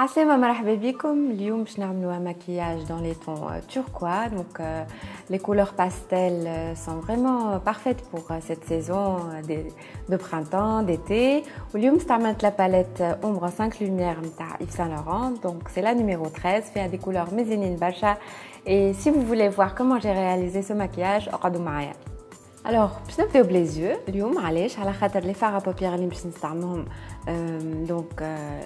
عسلامة مرحبا بكم. اليوم باش نعملوا un maquillage dans les tons turquoise. Donc les couleurs pastel sont vraiment parfaites pour cette saison de printemps, d'été. واليوم استعملت la palette ombre 5 lumières نتاع Yves Saint Laurent. Donc c'est la numéro 13, fait à des couleurs مزيانين برشا. Et si vous voulez voir comment j'ai réalisé ce maquillage, اقعدوا معايا. Alors, باش نبداو بلي زيو اليوم. علاش؟ على خاطر لي فار بابيير اللي باش نستعملهم donc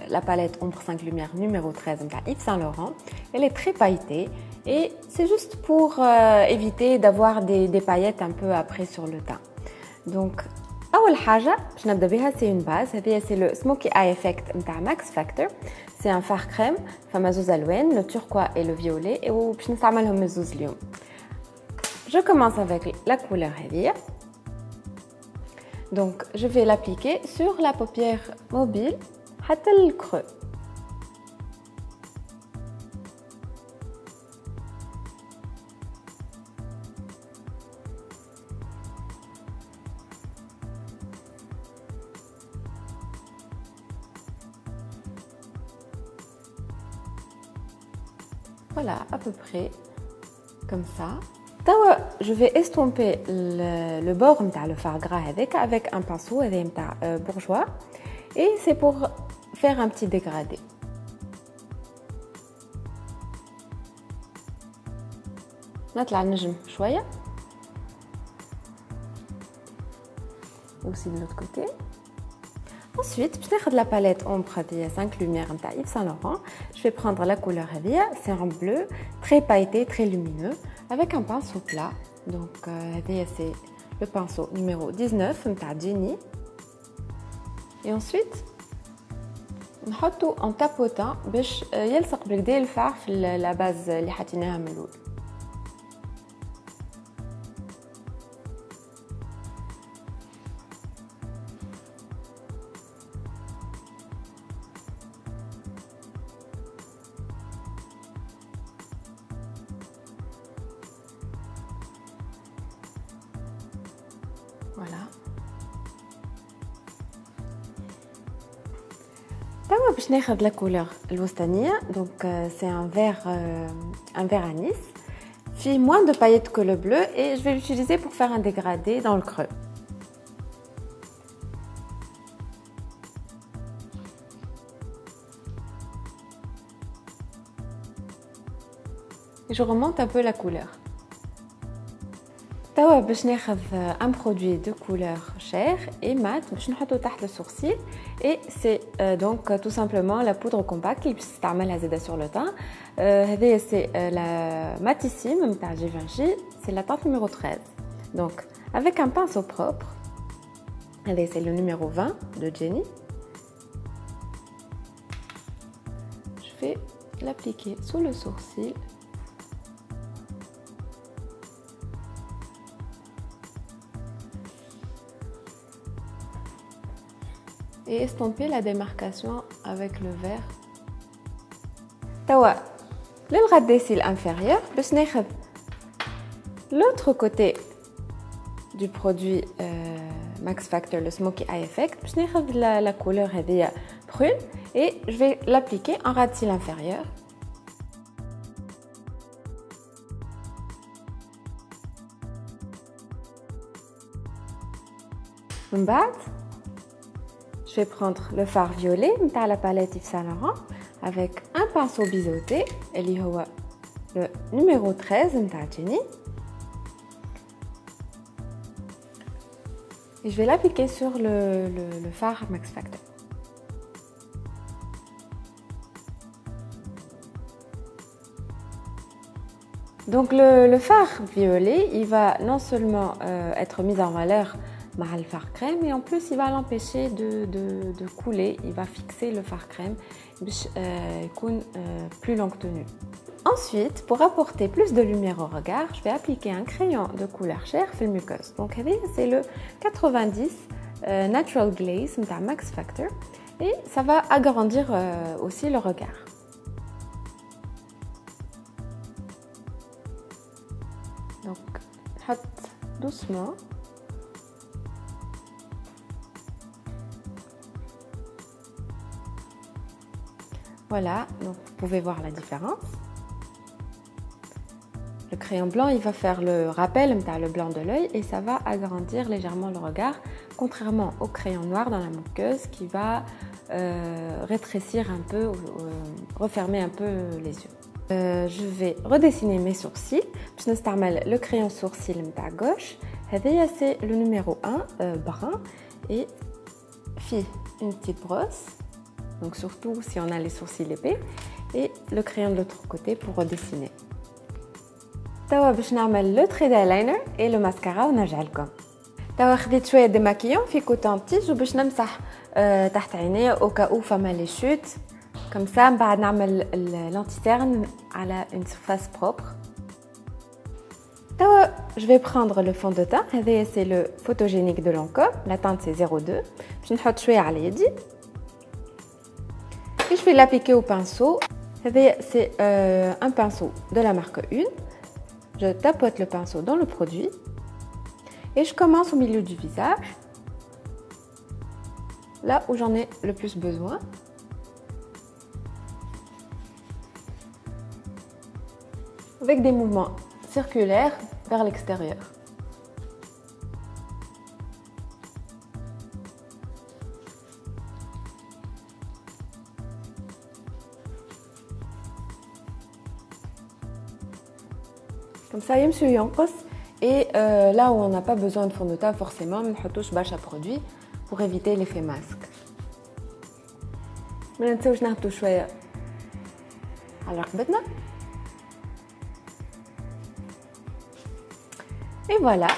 la palette ombre 5 lumières numéro 13 de Yves Saint Laurent. Elle est très pailletée et c'est juste pour éviter d'avoir des paillettes un peu après sur le teint. Donc أول حاجة باش نبدا بها c'est une base. هذه c'est le Smoky Eye Effect نتاع Max Factor. C'est un fard crème فما زوز ألوان, le turquoise et le violet, et باش نستعملهم الزوز اليوم. Je commence avec la couleur هذه. Donc je vais l'appliquer sur la paupière mobile حتى le creux. Voilà, à peu près comme ça. Je vais estomper le bord de le fard gras avec un pinceau bourgeois, et c'est pour faire un petit dégradé. نطلع النجم شوية aussi de l'autre côté. Ensuite, je vais prendre la palette ombre de 5 lumières de Yves Saint Laurent. Je vais prendre la couleur c'est un bleu très pailleté, très lumineux, avec un pinceau plat. Donc, c'est le pinceau numéro 19 de Jenny. Et ensuite, on va tout en tapotant pour يلصق بالكدا الفار في la base اللي حطيناها من الأول. Voilà. D'abord, je vais prendre la couleur l'Ostania. Donc, c'est un vert anis. Fait moins de paillettes que le bleu, et je vais l'utiliser pour faire un dégradé dans le creux. Et je remonte un peu la couleur. توا باش ناخذ un produit de couleur chair et mat باش نحطو تحت le sourcil, et c'est donc tout simplement la poudre compacte اللي باش تستعملها زاده sur le teint. هذه c'est la Matissime نتاع Givenchy, c'est la teinte numéro 13. Donc avec un pinceau propre, هذه c'est le numéro 20 de Jenny. Je vais l'appliquer sous le sourcil. Et estomper la démarcation avec le vert. Tawa, le ras des cils inférieur, باش ناخذ l'autre côté du produit Max Factor, le Smoky Eye Effect, باش ناخذ la couleur هذه brune, et je vais l'appliquer en ras de cils inférieur. من بعد je vais prendre le fard violet de la palette Yves Saint Laurent avec un pinceau biseauté, le numéro 13 de Jenny. Et je vais l'appliquer sur le fard Max Factor. Donc le fard violet, il va non seulement être mis en valeur le fard crème, et en plus il va l'empêcher de couler, il va fixer le fard crème pour plus longue tenue. Ensuite, pour apporter plus de lumière au regard, je vais appliquer un crayon de couleur chair sur le muqueuse. Donc c'est le 90 Natural Glaze de Max Factor, et ça va agrandir aussi le regard. Donc, doucement. Voilà, donc vous pouvez voir la différence. Le crayon blanc, il va faire le rappel le blanc de l'œil et ça va agrandir légèrement le regard, contrairement au crayon noir dans la moqueuse qui va rétrécir un peu, refermer un peu les yeux. Je vais redessiner mes sourcils. Je vais le crayon sourcil à gauche. C'est le numéro 1, brun, et une petite brosse, donc surtout si on a les sourcils épais, et le crayon de l'autre côté pour redessiner. توا باش نعمل لو تري دايلاينر et le mascara ونرجع لكم. توا خديت شويه ديماكيون في كوتون تيج وباش نمسح تحت عينيه او كاو فما لي شوت comme ça. من بعد نعمل l'anti-cerne على une surface propre. توا je vais prendre le fond de teint. هذا c'est le photogénique de Lancôme. La teinte c'est 02. باش نحط شويه على يدي et je vais l'appliquer au pinceau. هذا c'est un pinceau de la marque 1. Je tapote le pinceau dans le produit et je commence au milieu du visage, là où j'en ai le plus besoin. Avec des mouvements circulaires vers l'extérieur. Comme ça, il me ينقص. Et là où on n'a pas besoin de fond de teint forcément, on ne touche pas à produit pour éviter l'effet masque. ما ننساوش نهبطوا شويه على رقبتنا. Et voilà.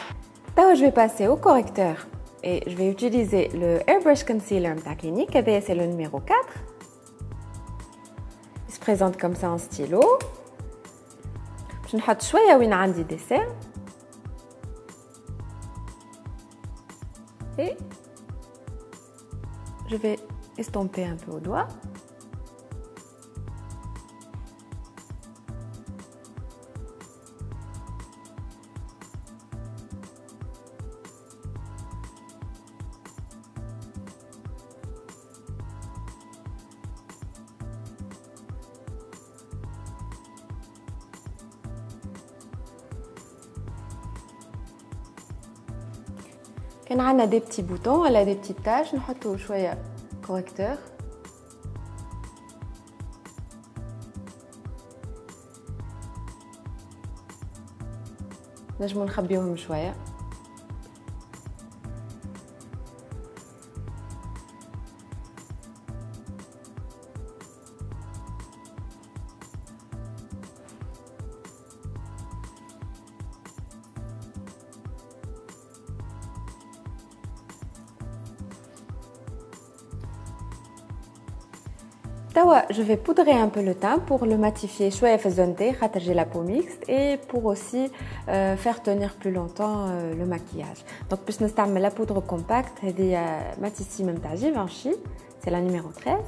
Là, je vais passer au correcteur et je vais utiliser le Airbrush Concealer de la clinique. C'est le numéro 4. Il se présente comme ça en stylo. Je vais mettre شويه وين عندي des cernes. Et je vais estomper un peu au doigt. Quand on a des petits boutons, elle a des petites taches, nous mettons شوية correcteur. نجمو نخبيوهم شوية. Je vais poudrer un peu le teint pour le matifier. شوية في الزون تاعي خاطر j'ai la peau mixte et pour aussi faire tenir plus longtemps le maquillage. Donc باش نستعمل la poudre compacte هذه Matissime نتاع Givenchy, c'est la numéro 13.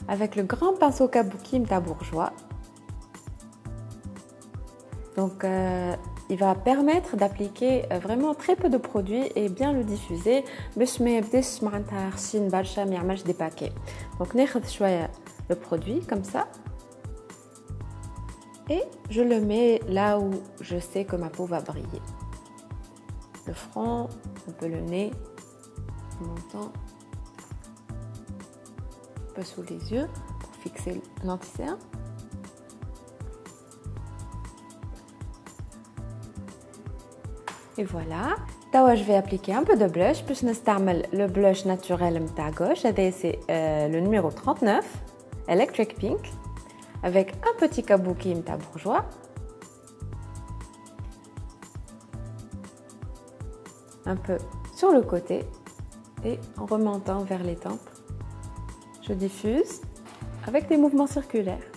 Avec le grand pinceau kabuki نتاع Bourjois. Donc il va permettre d'appliquer vraiment très peu de produits et bien le diffuser باش ما يبداش معناتها خشين برشا ما يعملش des paquets. Donc ناخذ شويه le produit comme ça et je le mets là où je sais que ma peau va briller. Le front, un peu le nez, le menton, un peu sous les yeux pour fixer l'anti-cerne. Et voilà. Tawa, je vais appliquer un peu de blush. Puis je vais le blush naturel à gauche. C'est le numéro 39, Electric Pink, avec un petit kabuki à Bourjois. Un peu sur le côté et en remontant vers les tempes. Je diffuse avec des mouvements circulaires.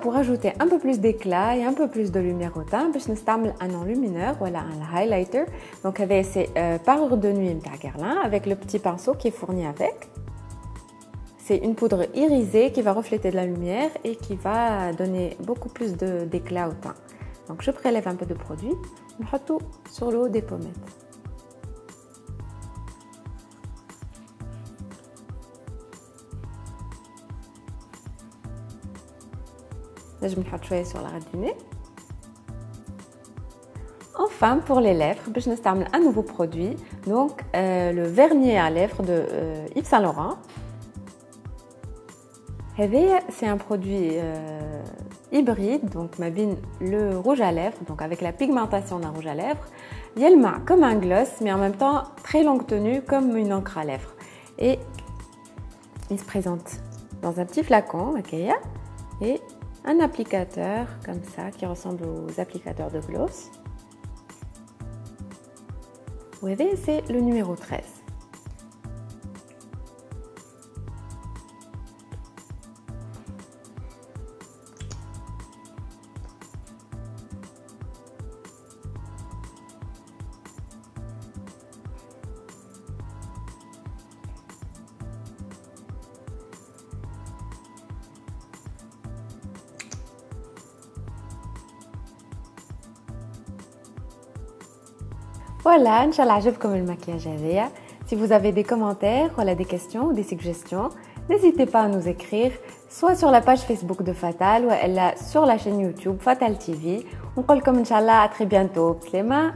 Pour ajouter un peu plus d'éclat et un peu plus de lumière au teint, je vais utiliser un enlumineur, voilà, un highlighter. Donc c'est Parure de nuit de Guerlain avec le petit pinceau qui est fourni avec. C'est une poudre irisée qui va refléter de la lumière et qui va donner beaucoup plus d'éclat au teint. Donc je prélève un peu de produit, je mets tout sur le haut des pommettes. je vais mettre sur la rate du nez. Enfin, pour les lèvres, je vais utiliser un nouveau produit, donc le vernis à lèvres de Yves Saint Laurent. C'est un produit hybride, donc le rouge à lèvres, donc avec la pigmentation d'un rouge à lèvres. Il est comme un gloss, mais en même temps très longue tenue, comme une encre à lèvres. Et il se présente dans un petit flacon, et un applicateur comme ça, qui ressemble aux applicateurs de gloss. Vous voyez, c'est le numéro 13. Voilà, Inch'Allah عجبكم المكياج هذايا. Si vous avez des commentaires ou des questions ou des suggestions, n'hésitez pas à nous écrire, soit sur la page Facebook de Fatal ou sur la chaîne YouTube Fatal TV. On vous dit Inch'Allah à très bientôt. Slema.